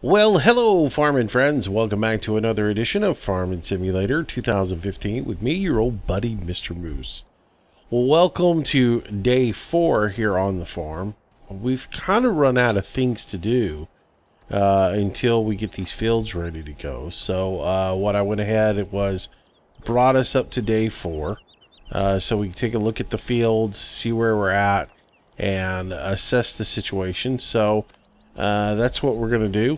Well, hello, farming friends. Welcome back to another edition of Farming Simulator 2015 with me, your old buddy, Mr. Moose. Well, welcome to day 4 here on the farm. We've kind of run out of things to do until we get these fields ready to go. So what I went ahead was brought us up to day 4 so we can take a look at the fields, see where we're at, and assess the situation. So that's what we're going to do.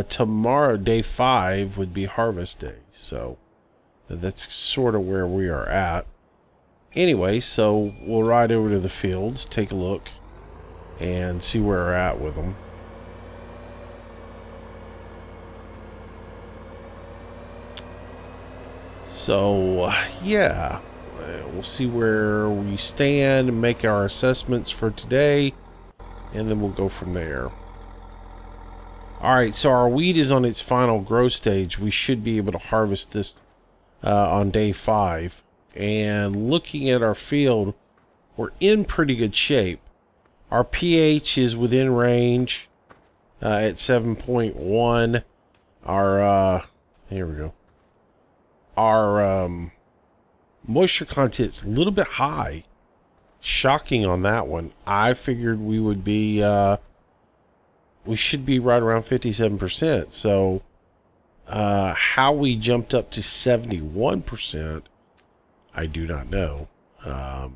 Tomorrow, day 5, would be harvest day. So that's sort of where we are at. Anyway, so we'll ride over to the fields, take a look, and see where we're at with them. So, yeah, we'll see where we stand, make our assessments for today, and then we'll go from there. Alright, so our wheat is on its final growth stage. We should be able to harvest this on day 5. And looking at our field, we're in pretty good shape. Our pH is within range at 7.1. Our, here we go. Our moisture content's a little bit high. Shocking on that one. I figured we would be... we should be right around 57%. So how we jumped up to 71%, I do not know. Yeah,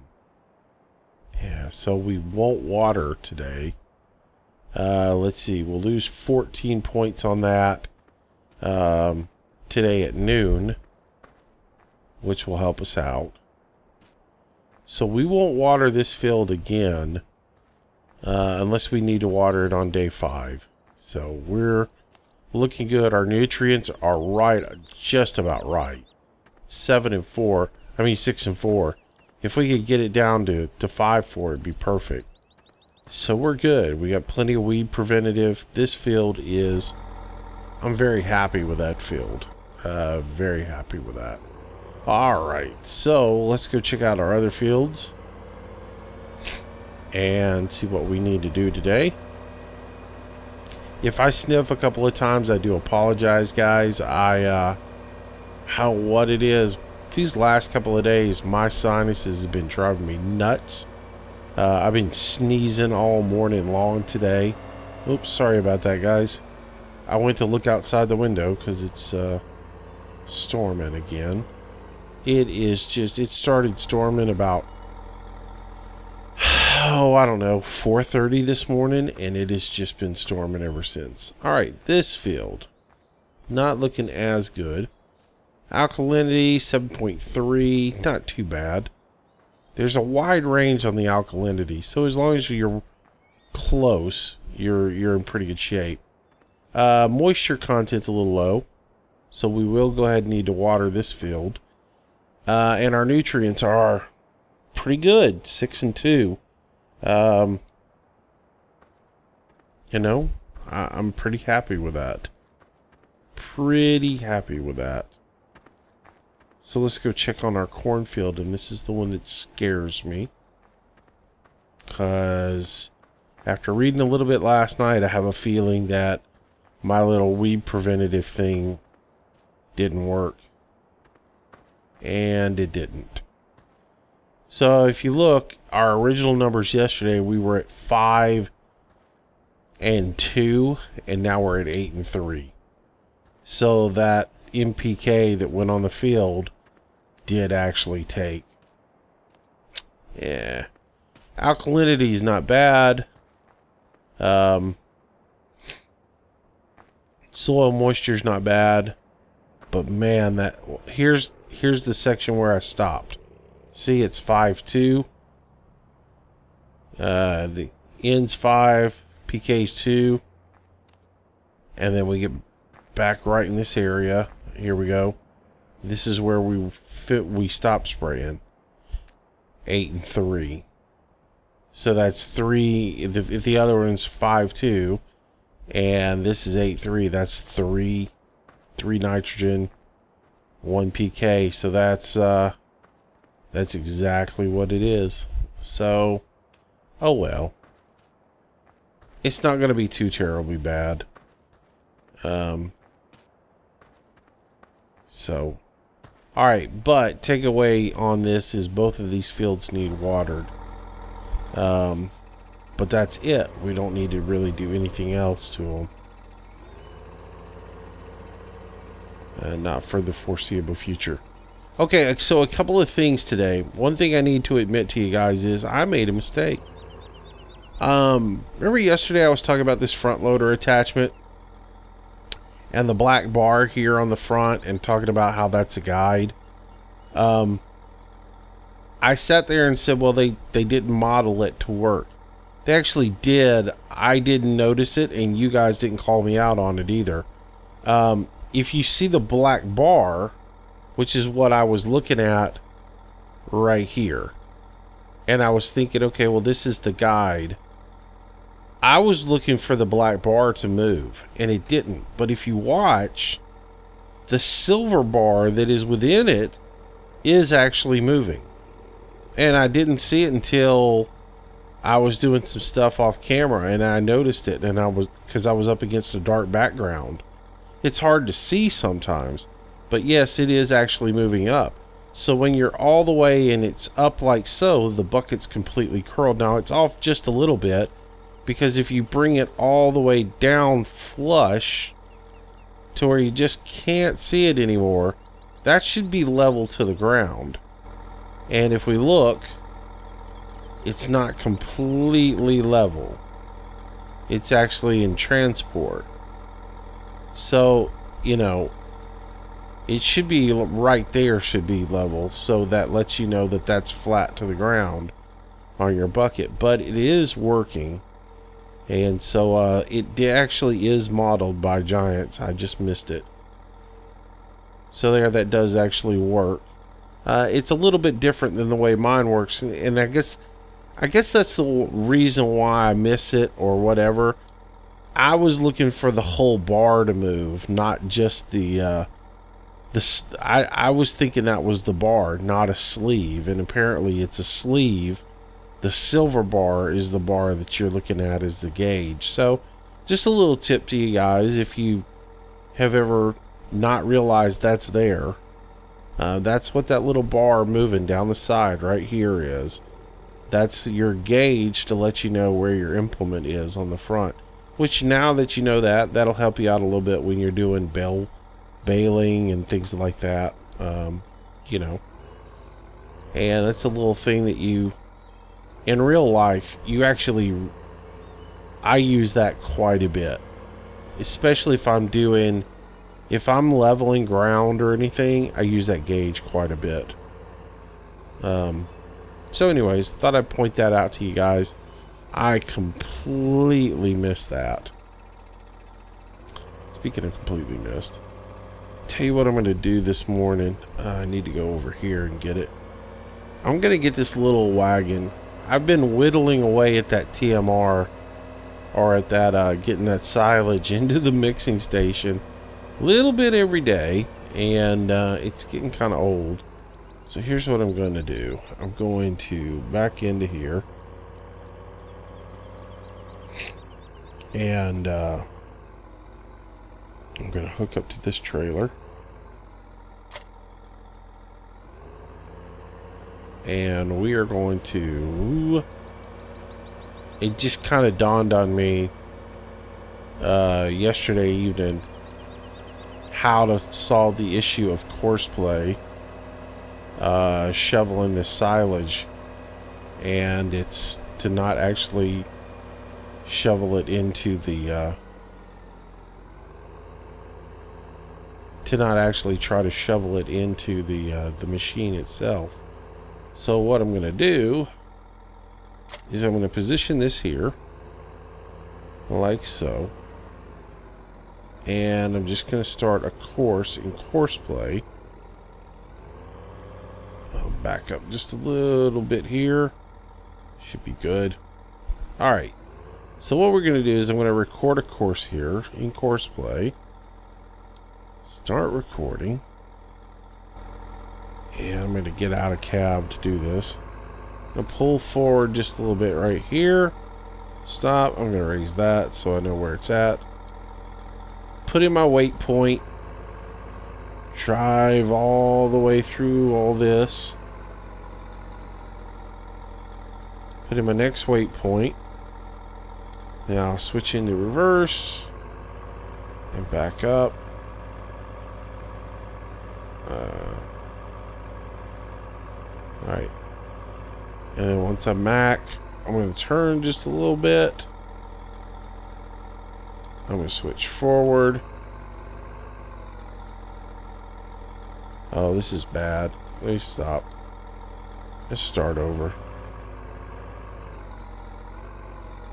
so we won't water today. Let's see, we'll lose 14 points on that today at noon, which will help us out. So we won't water this field again. Unless we need to water it on day 5. So we're looking good. Our nutrients are right, just about right. 6 and 4. If we could get it down to 5-4, it'd be perfect. So we're good. We got plenty of weed preventative. This field is, I'm very happy with that field. Very happy with that. Alright, so let's go check out our other fields and see what we need to do today. If I sniff a couple of times, I do apologize, guys. What it is, these last couple of days, my sinuses have been driving me nuts. I've been sneezing all morning long today. Oops, sorry about that, guys. I went to look outside the window because it's storming again. It started storming about, I don't know, 4:30 this morning, and it has just been storming ever since. Alright, this field, not looking as good. Alkalinity, 7.3, not too bad. There's a wide range on the alkalinity, so as long as you're close, you're in pretty good shape. Moisture content's a little low, so we will go ahead and need to water this field. And our nutrients are pretty good, 6 and 2. You know, I'm pretty happy with that. Pretty happy with that. So let's go check on our cornfield, and this is the one that scares me. Because after reading a little bit last night, I have a feeling that my little weed preventative thing didn't work. And it didn't. So if you look, our original numbers yesterday, we were at 5 and 2, and now we're at 8 and 3. So that NPK that went on the field did actually take. Yeah. Alkalinity is not bad. Soil moisture is not bad. But man, here's the section where I stopped. See, it's 5-2. The end's 5, PK's 2. And then we get back right in this area. Here we go. This is where we stop spraying. 8 and 3. So that's 3. If the other one's 5-2, and this is 8-3, that's 3 nitrogen, 1 PK. So that's exactly what it is. So, oh well. It's not going to be too terribly bad. So, alright, but takeaway on this is both of these fields need watered. But that's it. We don't need to really do anything else to them. Not for the foreseeable future. Okay, so a couple of things today. One thing I need to admit to you guys is I made a mistake. Remember yesterday I was talking about this front loader attachment and the black bar here on the front and talking about how that's a guide? I sat there and said, well, they didn't model it to work. They actually did. I didn't notice it, and you guys didn't call me out on it either. If you see the black bar, which is what I was looking at right here, and I was thinking, okay, well, this is the guide. I was looking for the black bar to move, and it didn't. But if you watch, the silver bar that is within it is actually moving. And I didn't see it until I was doing some stuff off camera, and I noticed it, and because I was up against a dark background. It's hard to see sometimes, but yes, it is actually moving up. So when you're all the way and it's up like so, the bucket's completely curled. Now it's off just a little bit, because if you bring it all the way down flush to where you just can't see it anymore, that should be level to the ground. And if we look, it's not completely level. It's actually in transport. So, you know, it should be right there, should be level, so that lets you know that that's flat to the ground on your bucket. But it is working, and so it actually is modeled by Giants. I just missed it. So there, that does actually work. It's a little bit different than the way mine works, and I guess that's the reason why I miss it or whatever. I was looking for the whole bar to move, not just I was thinking that was the bar, not a sleeve, and apparently it's a sleeve. The silver bar is the bar that you're looking at as the gauge. So, just a little tip to you guys, if you have ever not realized that's there. That's what that little bar moving down the side right here is. That's your gauge to let you know where your implement is on the front. Which, now that you know that, that'll help you out a little bit when you're doing baling and things like that. You know. And that's a little thing that you, in real life, I use that quite a bit. Especially if I'm leveling ground or anything, I use that gauge quite a bit. So anyways, thought I'd point that out to you guys. I completely missed that. Speaking of completely missed, tell you what I'm going to do this morning. I need to go over here and get it. I'm going to get this little wagon. I've been whittling away at that TMR, or at that getting that silage into the mixing station a little bit every day, and it's getting kind of old. So here's what I'm going to do. I'm going to back into here, and I'm going to hook up to this trailer, and we are going to, it just kind of dawned on me yesterday evening how to solve the issue of Courseplay shoveling the silage, and it's to not actually shovel it into the to not actually try to shovel it into the machine itself. So what I'm going to do is I'm going to position this here like so, and I'm just going to start a course in Courseplay. I'll back up just a little bit here. Should be good. Alright, so what we're going to do is I'm going to record a course here in Courseplay. Start recording. And I'm going to get out of cab to do this. I'm going to pull forward just a little bit right here. Stop. I'm going to raise that so I know where it's at. put in my waypoint, drive all the way through all this, put in my next waypoint. Now I'll switch into reverse and back up. Alright. And then once I'm back, I'm going to turn just a little bit. I'm going to switch forward. Oh, this is bad. Let me stop. Let's start over.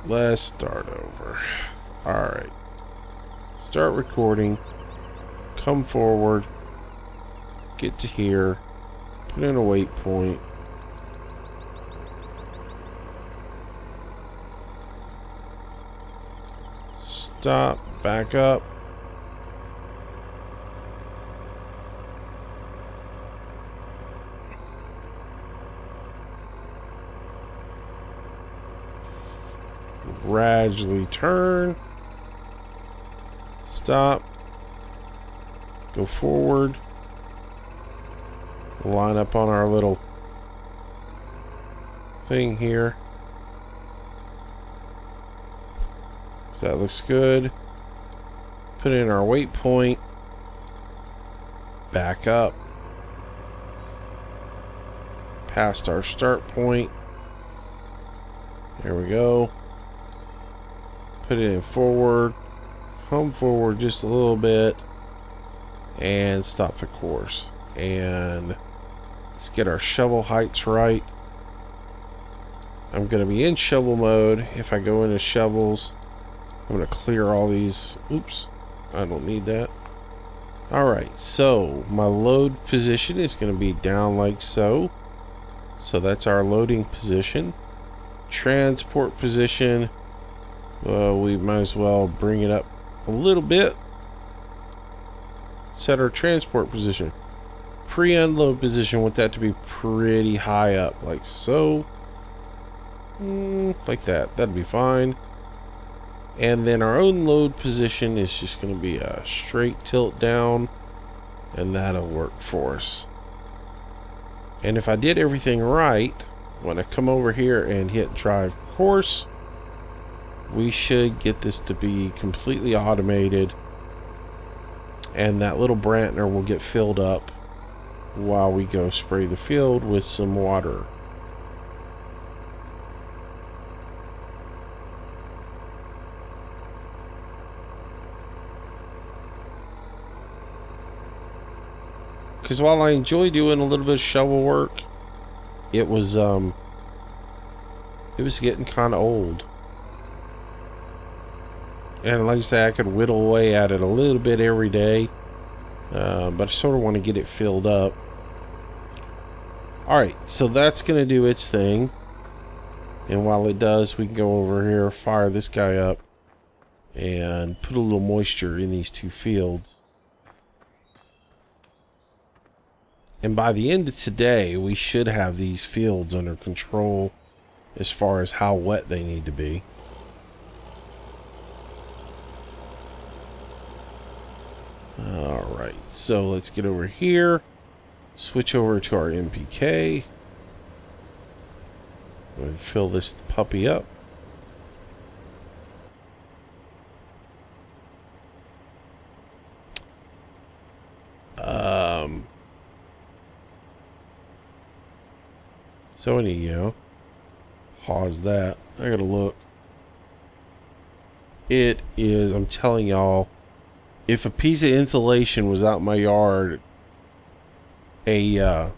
Let's start over. Alright. Start recording. Come forward. Get to here. Put in a waypoint. Stop. Back up. Gradually turn. Stop. Go forward. Line up on our little thing here. So that looks good. Put in our waypoint. Back up. Past our start point. There we go. Put it in forward. Come forward just a little bit. And stop the course. And let's get our shovel heights right. I'm going to be in shovel mode. If I go into shovels, I'm going to clear all these. Oops, I don't need that. Alright, so my load position is going to be down like so. So that's our loading position. Transport position, we might as well bring it up a little bit. Set our transport position. Pre-unload position, want that to be pretty high up, like so. Like that. That'd be fine. And then our unload position is just going to be a straight tilt down, and that'll work for us. And if I did everything right, when I come over here and hit drive course, we should get this to be completely automated, and that little Brantner will get filled up while we go spray the field with some water. Because while I enjoy doing a little bit of shovel work, it was getting kind of old. And like I say, I could whittle away at it a little bit every day, but I sort of want to get it filled up. Alright, so that's going to do its thing. And while it does, we can go over here, fire this guy up, and put a little moisture in these two fields. And by the end of today, we should have these fields under control as far as how wet they need to be. Alright, so let's get over here. Switch over to our NPK. And fill this puppy up. So anyhow, pause that. I gotta look. It is, I'm telling y'all, if a piece of insulation was out in my yard, a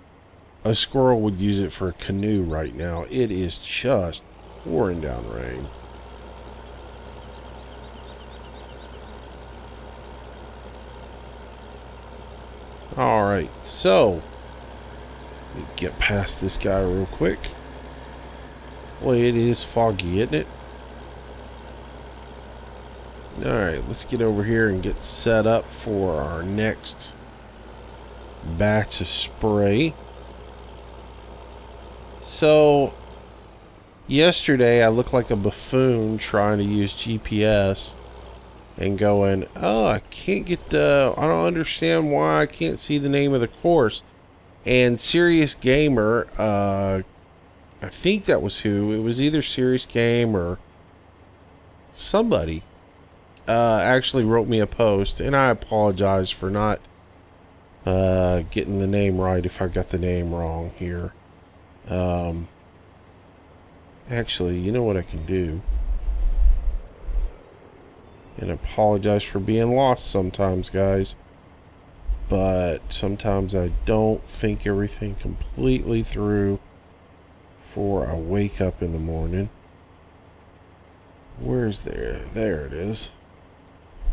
squirrel would use it for a canoe right now. It is just pouring down rain. Alright, so let me get past this guy real quick. Boy, it is foggy, isn't it? Alright, let's get over here and get set up for our next batch of spray. So, yesterday I looked like a buffoon trying to use GPS and going, oh, I can't get the, I don't understand why I can't see the name of the course. And Serious Gamer, I think that was who, it was either Serious Game or somebody, actually wrote me a post, and I apologize for not getting the name right if I got the name wrong here. Actually, you know what I can do? And apologize for being lost sometimes, guys. But sometimes I don't think everything completely through before I wake up in the morning. Where's there? There it is.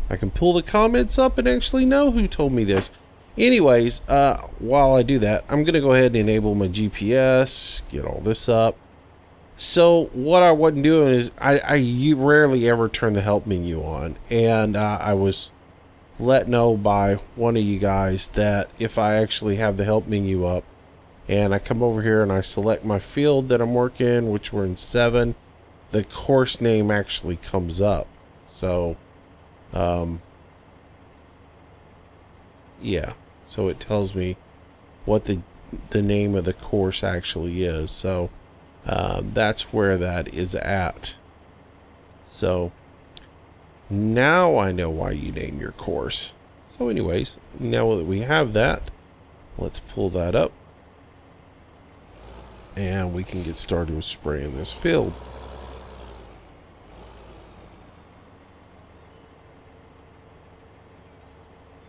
I can pull the comments up and actually know who told me this. Anyways, while I do that, I'm going to go ahead and enable my GPS, get all this up. So what I wasn't doing is I rarely ever turn the help menu on, and I was let know by one of you guys that if I actually have the help menu up and I come over here and I select my field that I'm working, which we're in 7, the course name actually comes up. So yeah, so it tells me what the name of the course actually is. So that's where that is at. So now I know why you name your course. So anyways, now that we have that, let's pull that up and we can get started with spraying this field.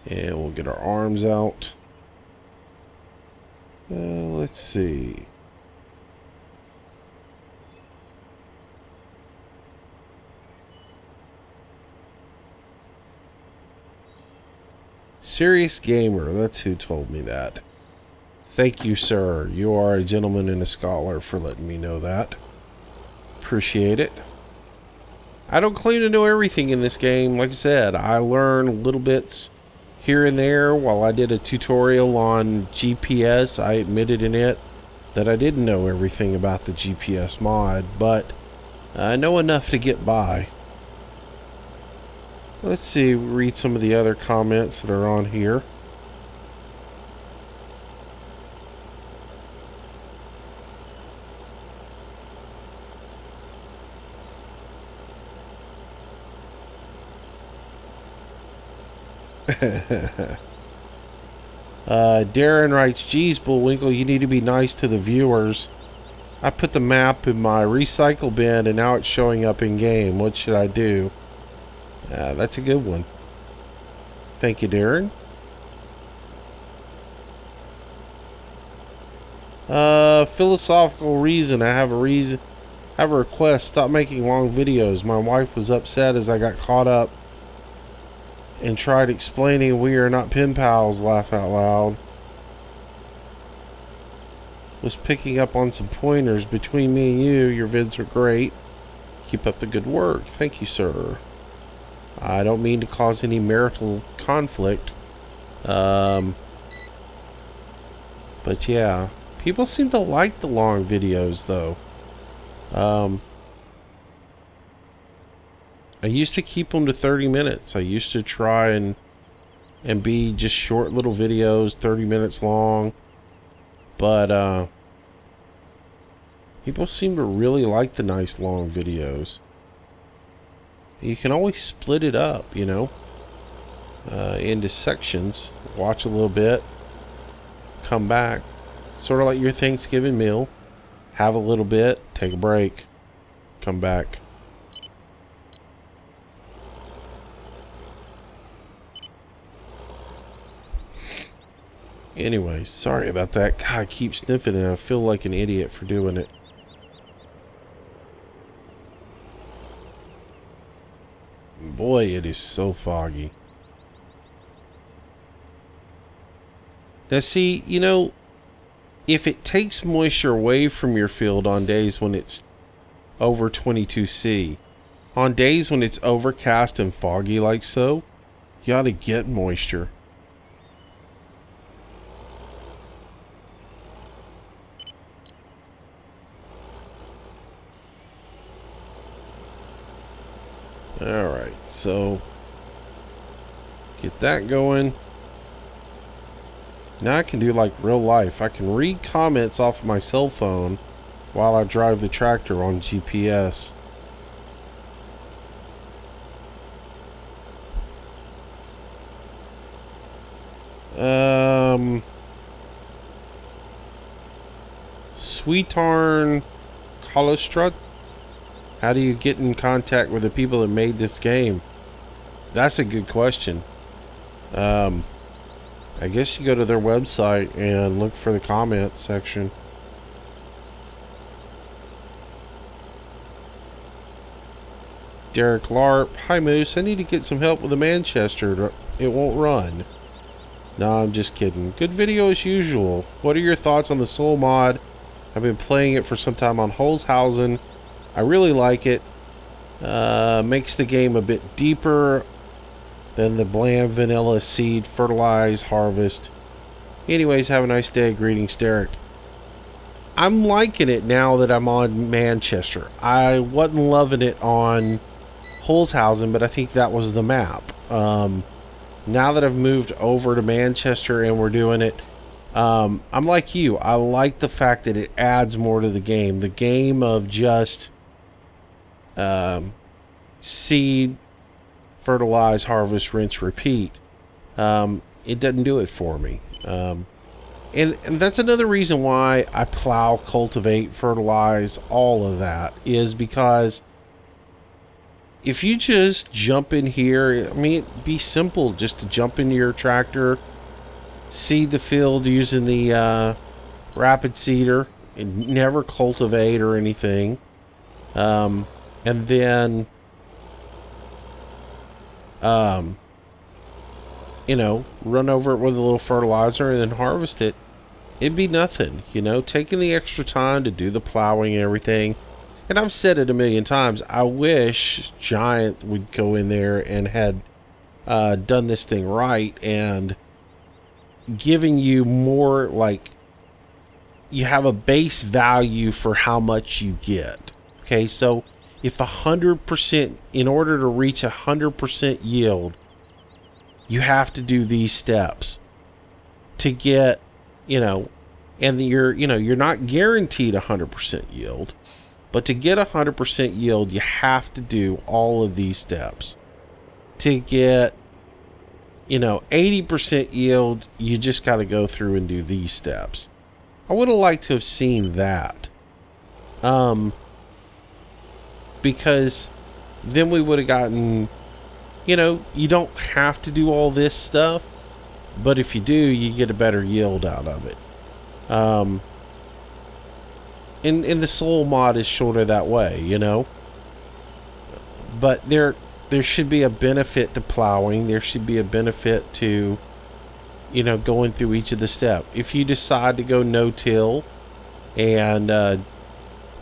And we'll get our arms out. Let's see. Serious Gamer, that's who told me that. Thank you, sir. You are a gentleman and a scholar for letting me know that. Appreciate it. I don't claim to know everything in this game. Like I said, I learn little bits here and there. While I did a tutorial on GPS, I admitted in it that I didn't know everything about the GPS mod, but I know enough to get by. Let's see, read some of the other comments that are on here. Darren writes, geez, Bullwinkle, you need to be nice to the viewers. I put the map in my recycle bin and now it's showing up in game. What should I do? That's a good one. Thank you, Darren. Philosophical reason. I have a request. Stop making long videos. My wife was upset as I got caught up and tried explaining we are not pen pals. Laugh out loud. Was picking up on some pointers. Between me and you, your vids are great. Keep up the good work. Thank you, sir. I don't mean to cause any marital conflict. But yeah, people seem to like the long videos though. I used to keep them to 30 minutes. I used to try and be just short little videos, 30 minutes long. But people seem to really like the nice long videos. You can always split it up, you know, into sections. Watch a little bit, come back, sort of like your Thanksgiving meal. Have a little bit, take a break, come back. Anyway, sorry about that. God, I keep sniffing and I feel like an idiot for doing it. Boy, it is so foggy. Now see, you know, if it takes moisture away from your field on days when it's over 22°C, on days when it's overcast and foggy like so, you ought to get moisture. Alright, so Get that going. Now I can do like real life. I can read comments off of my cell phone while I drive the tractor on GPS. Sweetarn Kolostrut. How do you get in contact with the people that made this game? That's a good question. I guess you go to their website and look for the comments section. Derek Larp. Hi Moose, I need to get some help with the Manchester. It won't run. No, I'm just kidding. Good video as usual. What are your thoughts on the Soul mod? I've been playing it for some time on Holzhausen. I really like it. Makes the game a bit deeper than the bland vanilla seed, fertilize, harvest. Anyways, have a nice day. Greetings, Derek. I'm liking it now that I'm on Manchester. I wasn't loving it on Holzhausen, but I think that was the map. Now that I've moved over to Manchester and we're doing it, I'm like you. I like the fact that it adds more to the game. The game of just seed, fertilize, harvest, rinse, repeat. It doesn't do it for me. And that's another reason why I plow, cultivate, fertilize, all of that, is because if you just jump in here, I mean, it'd be simple just to jump into your tractor, seed the field using the rapid seeder, and never cultivate or anything. And then, you know, run over it with a little fertilizer and then harvest it. It'd be nothing, you know, taking the extra time to do the plowing and everything. And I've said it a million times, I wish Giant would go in there and had done this thing right and giving you more, like, you have a base value for how much you get. Okay, so if 100%, in order to reach 100% yield, you have to do these steps to get, you know, and you're not guaranteed 100% yield. But to get 100% yield, you have to do all of these steps. To get, you know, 80% yield, you just got to go through and do these steps. I would have liked to have seen that. Because then we would have gotten, you know, you don't have to do all this stuff. But if you do, you get a better yield out of it. And the Soul mod is sort of that way, you know. But there should be a benefit to plowing. There should be a benefit to, you know, going through each of the steps. If you decide to go no-till and,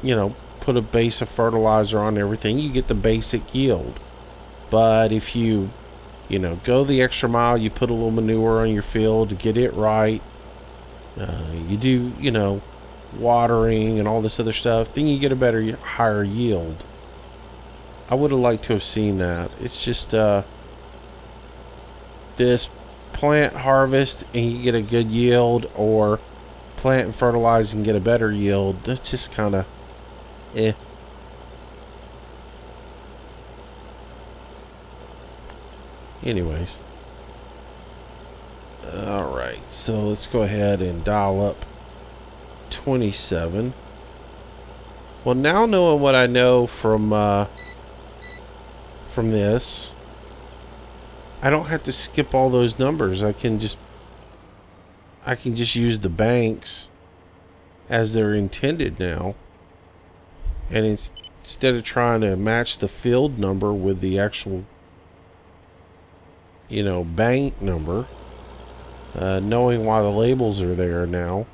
you know, put a base of fertilizer on everything, you get the basic yield. But if you know, go the extra mile, you put a little manure on your field to get it right. You do, you know, watering and all this other stuff, then you get a better, higher yield. I would have liked to have seen that. It's just this plant, harvest, and you get a good yield, or plant and fertilize and get a better yield. That's just kind of eh. Anyways, alright, so let's go ahead and dial up 27. Well, now knowing what I know from this, I don't have to skip all those numbers. I can just use the banks as they're intended now, and instead of trying to match the field number with the actual, you know, bank number, knowing why the labels are there now,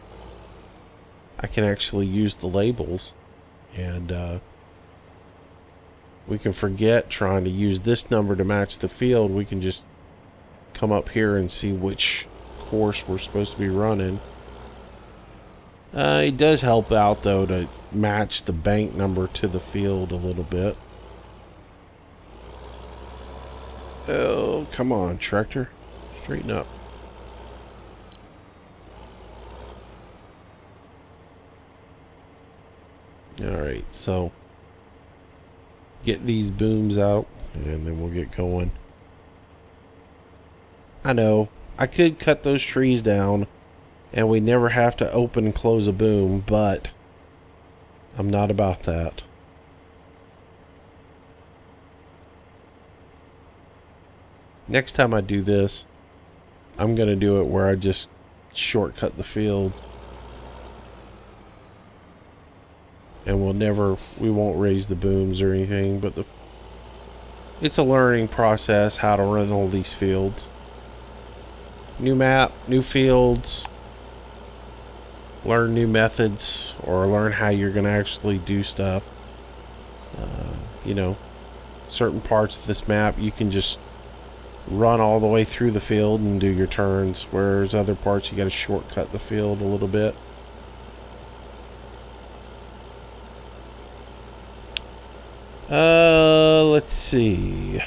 I can actually use the labels, and we can forget trying to use this number to match the field. We can just come up here and see which course we're supposed to be running. It does help out though to match the bank number to the field a little bit. Oh, come on, tractor. Straighten up. Alright, so get these booms out and then we'll get going. I know, I could cut those trees down and we never have to open and close a boom, but I'm not about that. Next time I do this, I'm going to do it where I just shortcut the field. And we won't raise the booms or anything, but it's a learning process how to run all these fields. New map, new fields, learn new methods, or learn how you're going to actually do stuff. You know, certain parts of this map you can just run all the way through the field and do your turns, whereas other parts you got to shortcut the field a little bit. Let's see.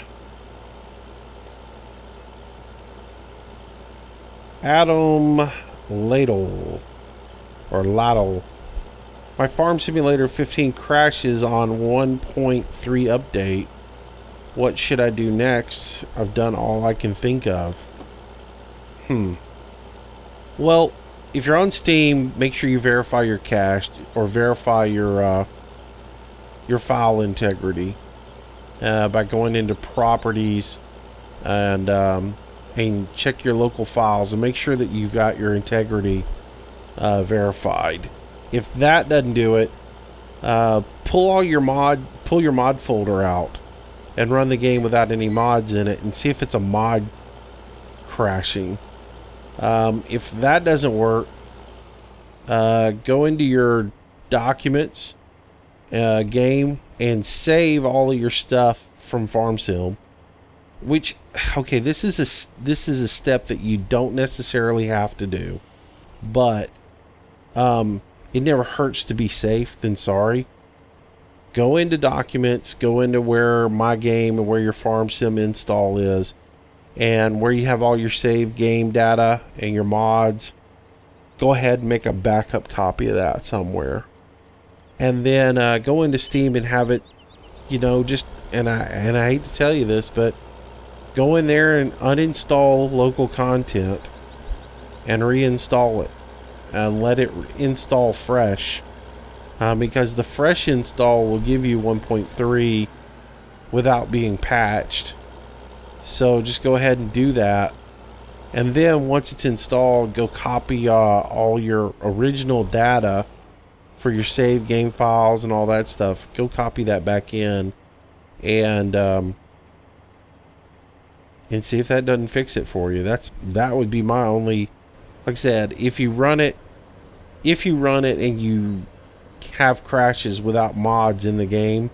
Adam Ladle or Ladle. My Farm Simulator 15 crashes on 1.3 update. What should I do next? I've done all I can think of. Well, if you're on Steam, make sure you verify your cache or verify your file integrity by going into properties and check your local files and make sure that you've got your integrity verified. If that doesn't do it, pull your mod folder out and run the game without any mods in it and see if it's a mod crashing. If that doesn't work, go into your documents game and save all of your stuff from FarmSim. Which, okay, this is a step that you don't necessarily have to do, but it never hurts to be safe than sorry. Go into documents, go into where my game and where your FarmSim install is, and where you have all your saved game data and your mods. Go ahead and make a backup copy of that somewhere. And then go into Steam and have it, you know, and I hate to tell you this, but go in there and uninstall local content and reinstall it and let it install fresh, because the fresh install will give you 1.3 without being patched. So just go ahead and do that, and then once it's installed, go copy all your original data for your saved game files and all that stuff. Go copy that back in and see if that doesn't fix it for you. That would be my only, like I said, if you run it and you have crashes without mods in the game,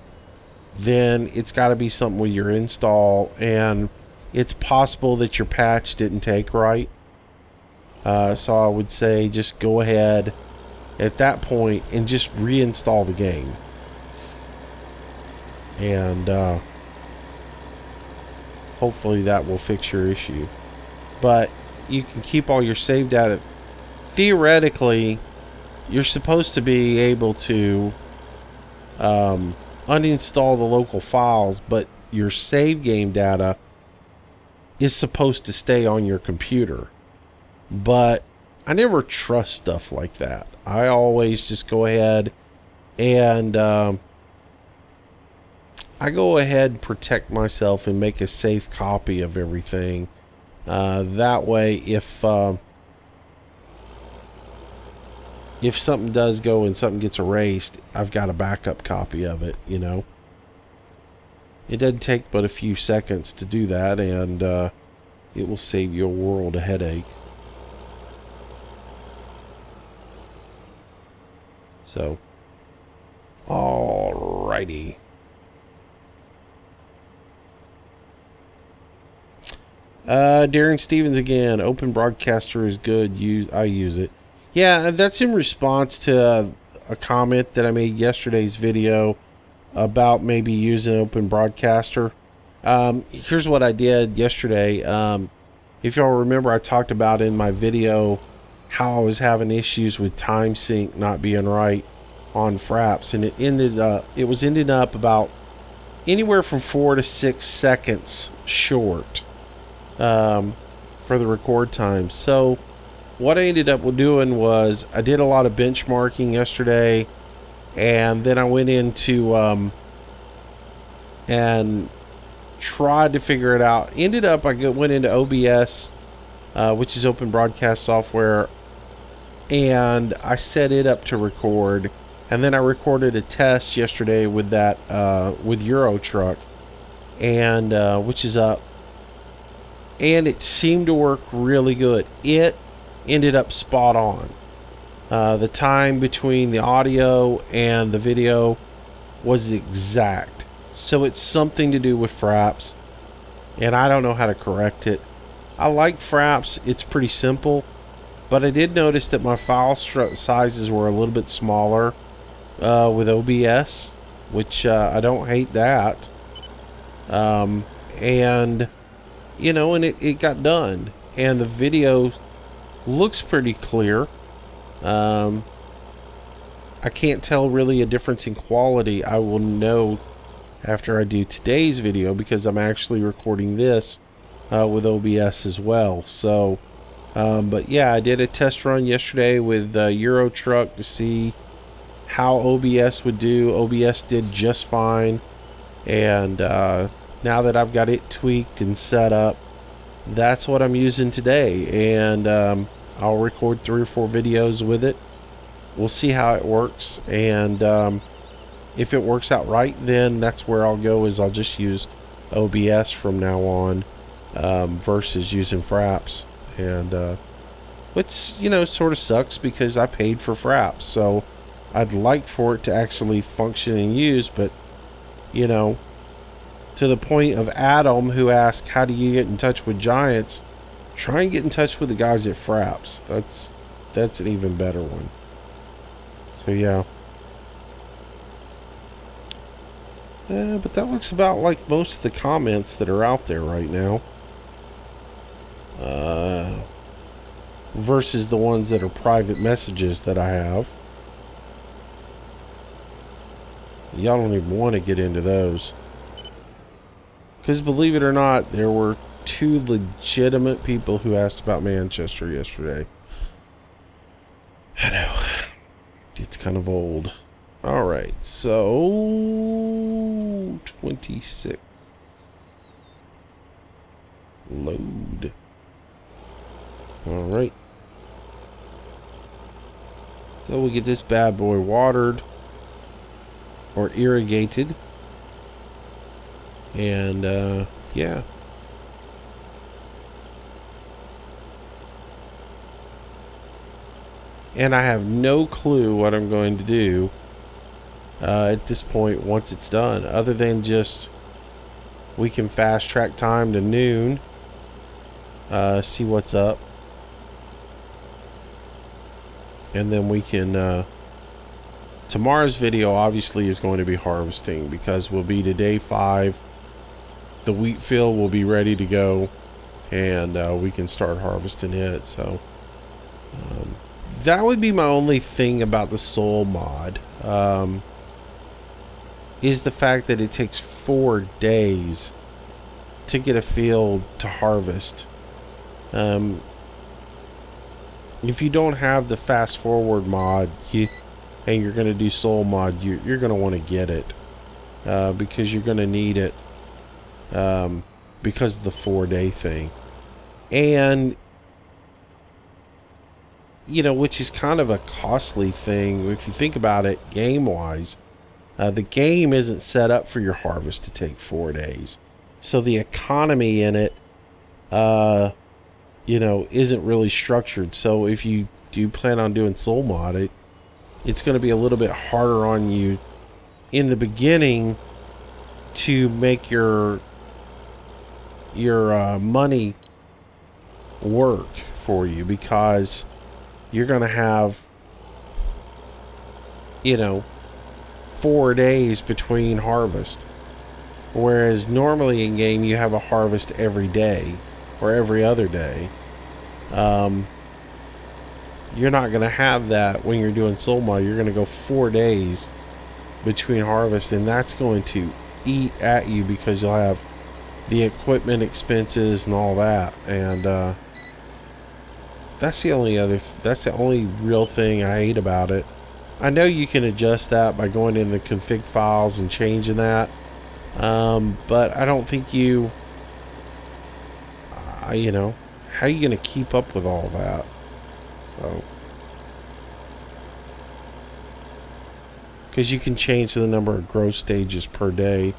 then it's got to be something with your install, and it's possible that your patch didn't take right. So I would say just go ahead at that point and just reinstall the game, and hopefully that will fix your issue. But you can keep all your saved data. Theoretically, you're supposed to be able to uninstall the local files, but your save game data is supposed to stay on your computer. But I never trust stuff like that. I always just go ahead and protect myself and make a safe copy of everything. That way, if something does go and something gets erased, I've got a backup copy of it, you know. It doesn't take but a few seconds to do that, and it will save you a world of headache. So, alrighty. Darren Stevens again. Open Broadcaster is good. I use it. Yeah, that's in response to a comment that I made yesterday's video about maybe using Open Broadcaster. Here's what I did yesterday. If y'all remember, I talked about in my video how I was having issues with time sync not being right on fraps, and it was ending up about anywhere from 4 to 6 seconds short for the record time. So what I ended up doing was I did a lot of benchmarking yesterday, and then I went into and tried to figure it out. Ended up I went into OBS, which is Open Broadcast Software, and I set it up to record. And then I recorded a test yesterday with that with Euro Truck, and which is up, and it seemed to work really good. It ended up spot on. The time between the audio and the video was exact. So it's something to do with fraps, and I don't know how to correct it. I like fraps. It's pretty simple, but I did notice that my file sizes were a little bit smaller with OBS, which I don't hate that. And you know, and it got done, and the video looks pretty clear. I can't tell really a difference in quality. I will know after I do today's video, because I'm actually recording this with OBS as well. So but yeah, I did a test run yesterday with Euro Truck to see how OBS would do. OBS did just fine, and now that I've got it tweaked and set up, that's what I'm using today, and I'll record 3 or 4 videos with it. We'll see how it works, and if it works out right, then that's where I'll go, is I'll just use OBS from now on versus using fraps. And which, you know, sort of sucks because I paid for fraps, so I'd like for it to actually function and use. But you know, to the point of Adam, who asked how do you get in touch with giants, try and get in touch with the guys at fraps. That's an even better one. So yeah. But that looks about like most of the comments that are out there right now, versus the ones that are private messages that I have. Y'all don't even want to get into those, because believe it or not, there were 2 legitimate people who asked about Manchester yesterday. I know, it's kind of old. Alright, so 26. Load. Alright. So we'll get this bad boy watered or irrigated. And yeah. And I have no clue what I'm going to do at this point once it's done, other than just we can fast track time to noon, see what's up, and then we can tomorrow's video obviously is going to be harvesting, because we'll be to day 5. The wheat field will be ready to go, and we can start harvesting it. So that would be my only thing about the soil mod, is the fact that it takes 4 days to get a field to harvest. If you don't have the fast forward mod, and you're going to do soil mod, you're going to want to get it, because you're going to need it, because of the 4-day thing. And you know, which is kind of a costly thing if you think about it game wise. The game isn't set up for your harvest to take 4 days, so the economy in it you know, isn't really structured. So if you do plan on doing soul mod, it's going to be a little bit harder on you in the beginning to make your money work for you, because you're going to have, you know, 4 days between harvest. Whereas normally in game you have a harvest every day or every other day. You're not going to have that when you're doing soul mod. You're going to go 4 days between harvest, and that's going to eat at you because you'll have the equipment expenses and all that. And that's the only real thing I hate about it. I know you can adjust that by going in the config files and changing that, but I don't think you know, how are you going to keep up with all that? So, because you can change the number of growth stages per day.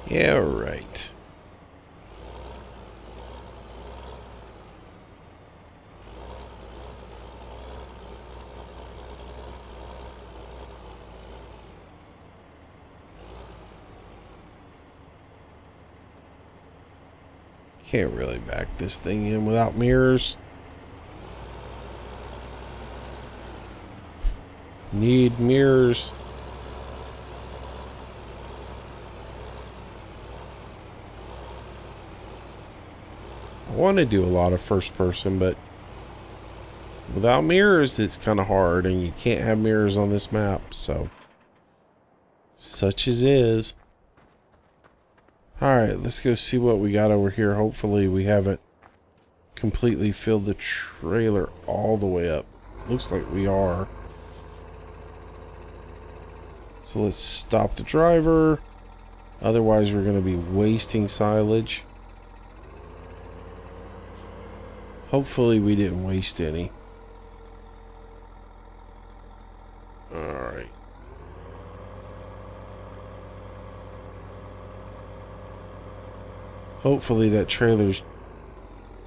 Yeah, right. Can't really back this thing in without mirrors. Need mirrors. I want to do a lot of first person, but without mirrors it's kind of hard, and you can't have mirrors on this map, so such as is. Alright, let's go see what we got over here. Hopefully we haven't completely filled the trailer all the way up. Looks like we are. So let's stop the driver. Otherwise we're going to be wasting silage. Hopefully we didn't waste any. Alright. Hopefully that trailer's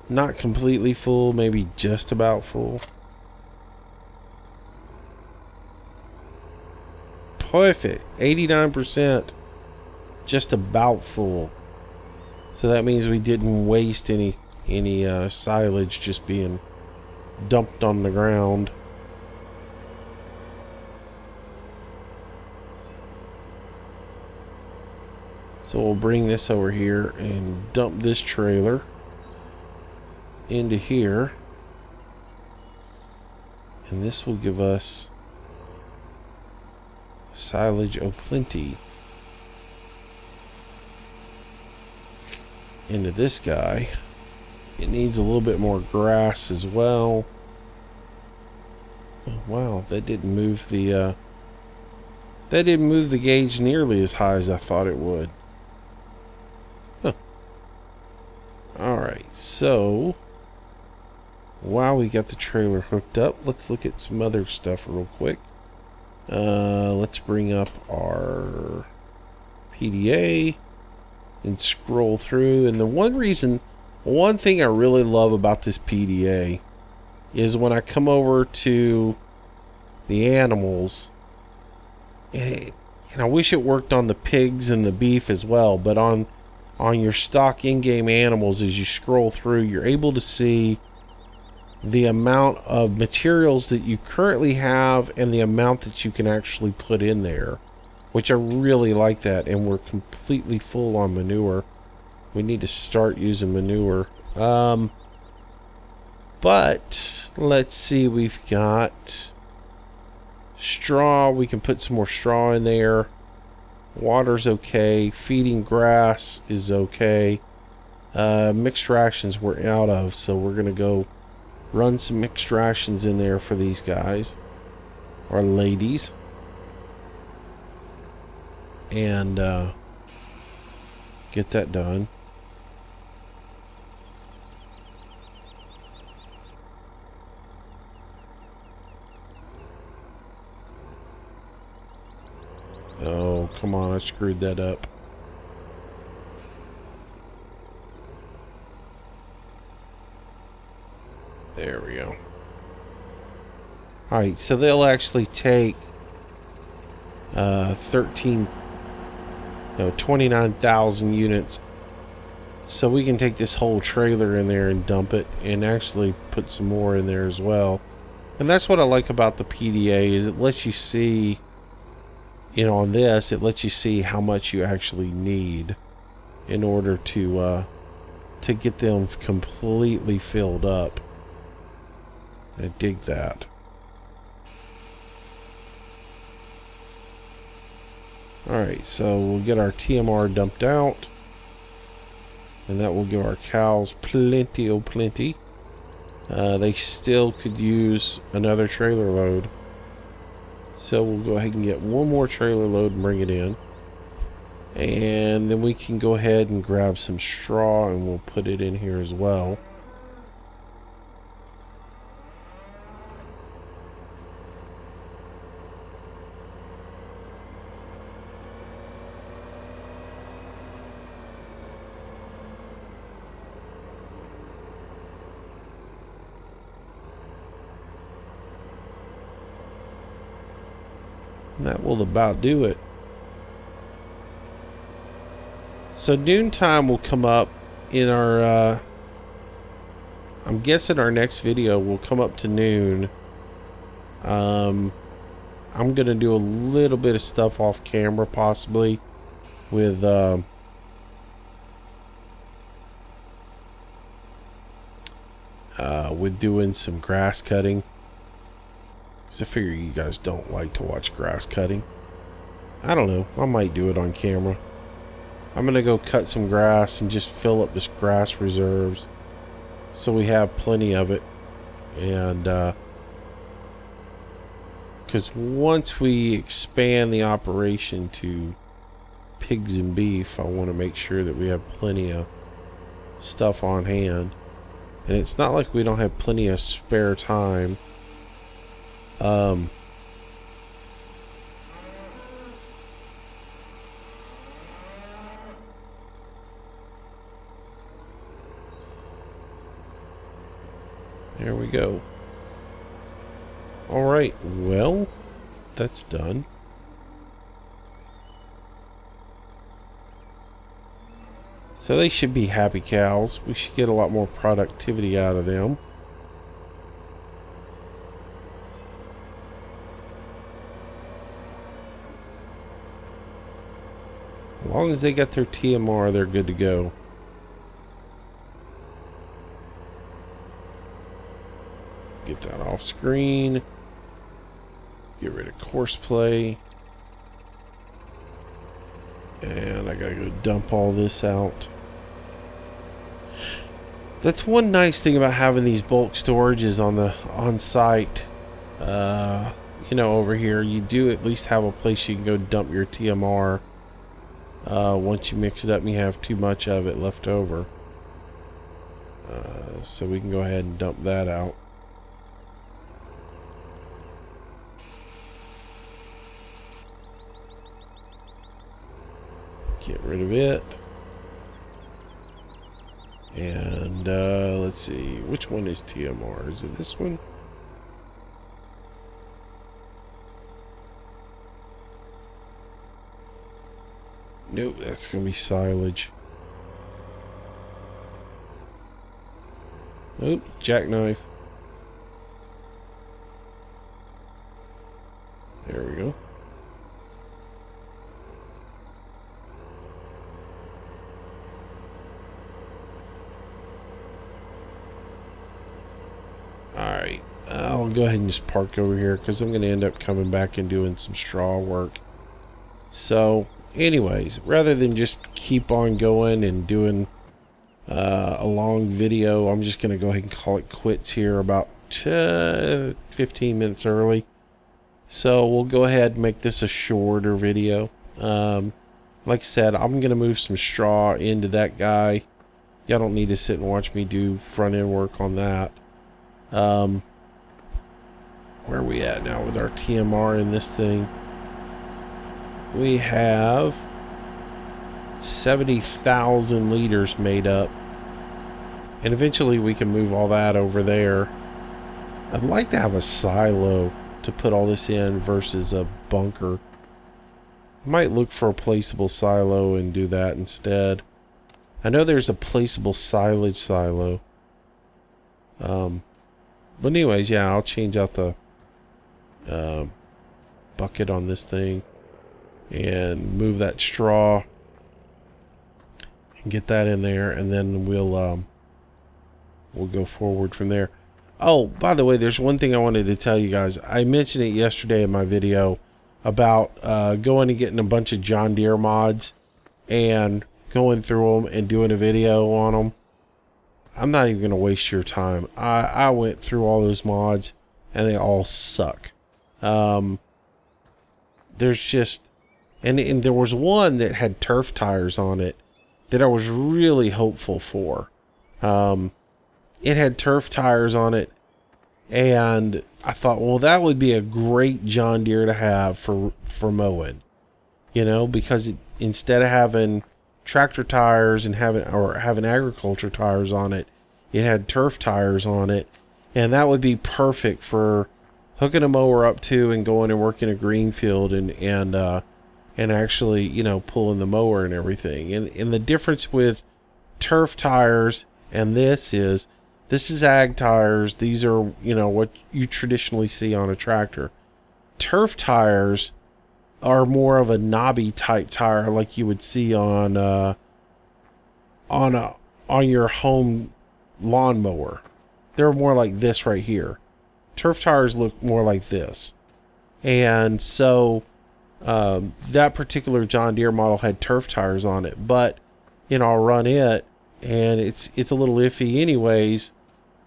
not completely full, maybe just about full. Perfect. 89%. Just about full. So that means we didn't waste any silage just being dumped on the ground. So we'll bring this over here and dump this trailer into here, and this will give us silage o'plenty into this guy. It needs a little bit more grass as well. Oh, wow, that didn't move the gauge nearly as high as I thought it would. Huh. Alright, so while we got the trailer hooked up, let's look at some other stuff real quick. Let's bring up our PDA and scroll through. And the one thing I really love about this PDA is when I come over to the animals, and I wish it worked on the pigs and the beef as well, but on your stock in-game animals, as you scroll through, you're able to see the amount of materials that you currently have and the amount that you can actually put in there, which I really like that. And we're completely full on manure. We need to start using manure. But let's see, we've got straw. We can put some more straw in there. Water's okay. Feeding grass is okay. Mixed rations we're out of, so we're gonna go run some mixed rations in there for these guys or ladies, and get that done. Oh, come on, I screwed that up. There we go. Alright, so they'll actually take 29,000 units. So we can take this whole trailer in there and dump it, and actually put some more in there as well. And that's what I like about the PDA, is it lets you see, you know, on this, it lets you see how much you actually need in order to get them completely filled up. I dig that. Alright, so we'll get our TMR dumped out, and that will give our cows plenty. They still could use another trailer load, so we'll go ahead and get one more trailer load and bring it in, and then we can go ahead and grab some straw and we'll put it in here as well. And that will about do it. So noontime will come up in our, I'm guessing our next video will come up to noon. I'm going to do a little bit of stuff off camera possibly with, doing some grass cutting. I figure you guys don't like to watch grass cutting. I don't know. I might do it on camera. I'm going to go cut some grass and just fill up this grass reserves so we have plenty of it. And because once we expand the operation to pigs and beef, I want to make sure that we have plenty of stuff on hand. And it's not like we don't have plenty of spare time. There we go. Alright, well, that's done. So they should be happy cows. We should get a lot more productivity out of them. As long as they got their TMR, they're good to go. Get that off screen. Get rid of Courseplay. And I gotta go dump all this out. That's one nice thing about having these bulk storages on site. You know, over here you do at least have a place you can go dump your TMR. Once you mix it up and you have too much of it left over. So we can go ahead and dump that out. Get rid of it. And let's see, which one is TMR? Is it this one? Nope, that's gonna be silage. Nope, jackknife. There we go. Alright, I'll go ahead and just park over here because I'm going to end up coming back and doing some straw work. So, anyways, rather than just keep on going and doing a long video, I'm just going to go ahead and call it quits here about 15 minutes early. So we'll go ahead and make this a shorter video. Like I said, I'm going to move some straw into that guy. Y'all don't need to sit and watch me do front end work on that. Where are we at now with our TMR in this thing? We have 70,000 liters made up, and eventually we can move all that over there. I'd like to have a silo to put all this in versus a bunker. Might look for a placeable silo and do that instead. I know there's a placeable silage silo. But anyways, yeah, I'll change out the bucket on this thing and move that straw and get that in there, and then we'll go forward from there. Oh, by the way, there's one thing I wanted to tell you guys. I mentioned it yesterday in my video about going and getting a bunch of John Deere mods and going through them and doing a video on them. I'm not even going to waste your time. I went through all those mods and they all suck. There's just... And there was one that had turf tires on it that I was really hopeful for. It had turf tires on it, and I thought, well, that would be a great John Deere to have for mowing, you know, because instead of having tractor tires and having agriculture tires on it, it had turf tires on it, and that would be perfect for hooking a mower up to and going and working a green field and actually, you know, pulling the mower and everything. And the difference with turf tires and this is ag tires. These are, you know, what you traditionally see on a tractor. Turf tires are more of a knobby type tire like you would see on your home lawnmower. They're more like this right here. Turf tires look more like this. And so that particular John Deere model had turf tires on it, but you know, I'll run it and it's a little iffy anyways.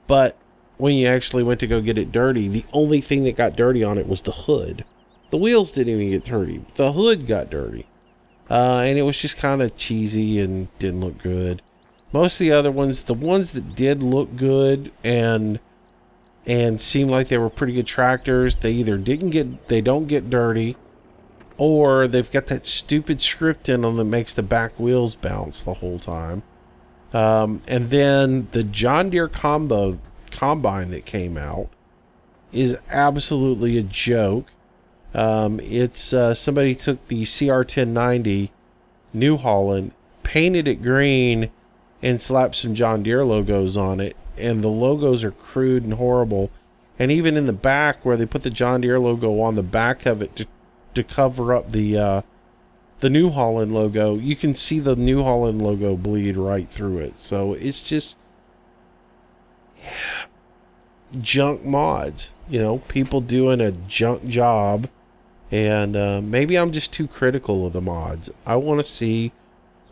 But when you actually went to go get it dirty, the only thing that got dirty on it was the hood. The wheels didn't even get dirty. The hood got dirty. And it was just kind of cheesy and didn't look good. Most of the other ones, the ones that did look good and seemed like they were pretty good tractors, they either don't get dirty, or they've got that stupid script in them that makes the back wheels bounce the whole time. And then the John Deere combine that came out is absolutely a joke. It's somebody took the CR1090 New Holland, painted it green, and slapped some John Deere logos on it, and the logos are crude and horrible. And even in the back, where they put the John Deere logo on the back of it to cover up the New Holland logo, you can see the New Holland logo bleed right through it. So it's just junk mods, you know, people doing a junk job. And maybe I'm just too critical of the mods. I want to see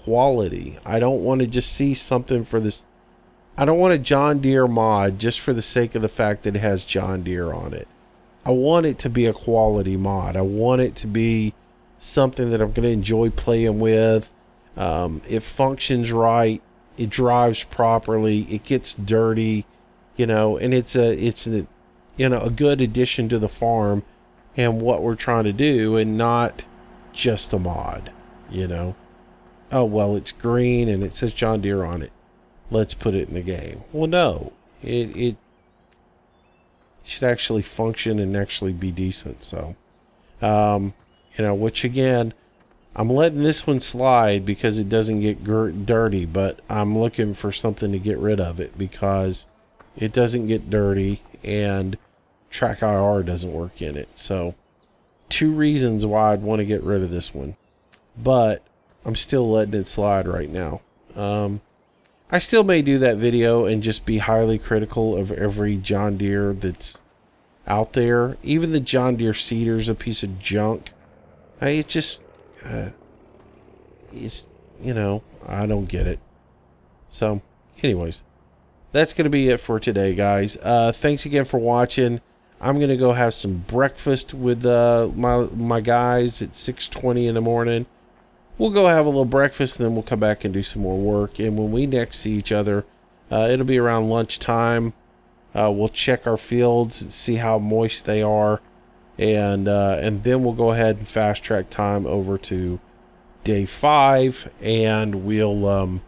quality. I don't want to just see something for this. I don't want a John Deere mod just for the sake of the fact that it has John Deere on it. I want it to be a quality mod. I want it to be something that I'm going to enjoy playing with. It functions right. It drives properly. It gets dirty, you know, and it's a you know, a good addition to the farm and what we're trying to do, and not just a mod, you know. Oh, well, it's green and it says John Deere on it. Let's put it in the game. Well, no. It should actually function and actually be decent. So, you know, which again, I'm letting this one slide because it doesn't get dirty, but I'm looking for something to get rid of it because it doesn't get dirty and Track IR doesn't work in it. So, two reasons why I'd want to get rid of this one. But I'm still letting it slide right now. I still may do that video and just be highly critical of every John Deere that's out there. Even the John Deere seeder's a piece of junk. It just, it's, you know, I don't get it. So, anyways, that's going to be it for today, guys. Thanks again for watching. I'm going to go have some breakfast with my guys at 6:20 in the morning. We'll go have a little breakfast, and then we'll come back and do some more work. And when we next see each other, it'll be around lunchtime. We'll check our fields and see how moist they are. And then we'll go ahead and fast track time over to day 5. And we'll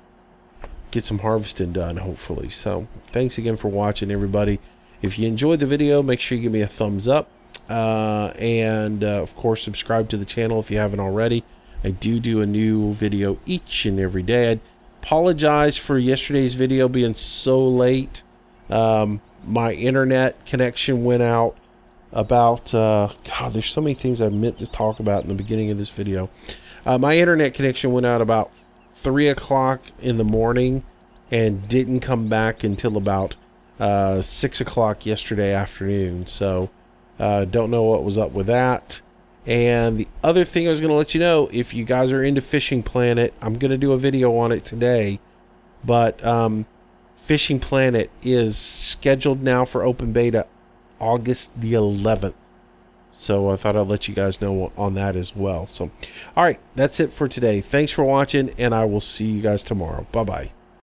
get some harvesting done, hopefully. So, thanks again for watching, everybody. If you enjoyed the video, make sure you give me a thumbs up. and of course, subscribe to the channel if you haven't already. I do a new video each and every day. I apologize for yesterday's video being so late. My internet connection went out about, God, there's so many things I meant to talk about in the beginning of this video. My internet connection went out about 3 o'clock in the morning and didn't come back until about 6 o'clock yesterday afternoon. So, don't know what was up with that. And the other thing I was going to let you know, if you guys are into Fishing Planet, I'm going to do a video on it today. But Fishing Planet is scheduled now for open beta August the 11th. So I thought I'd let you guys know on that as well. So, all right, that's it for today. Thanks for watching, and I will see you guys tomorrow. Bye-bye.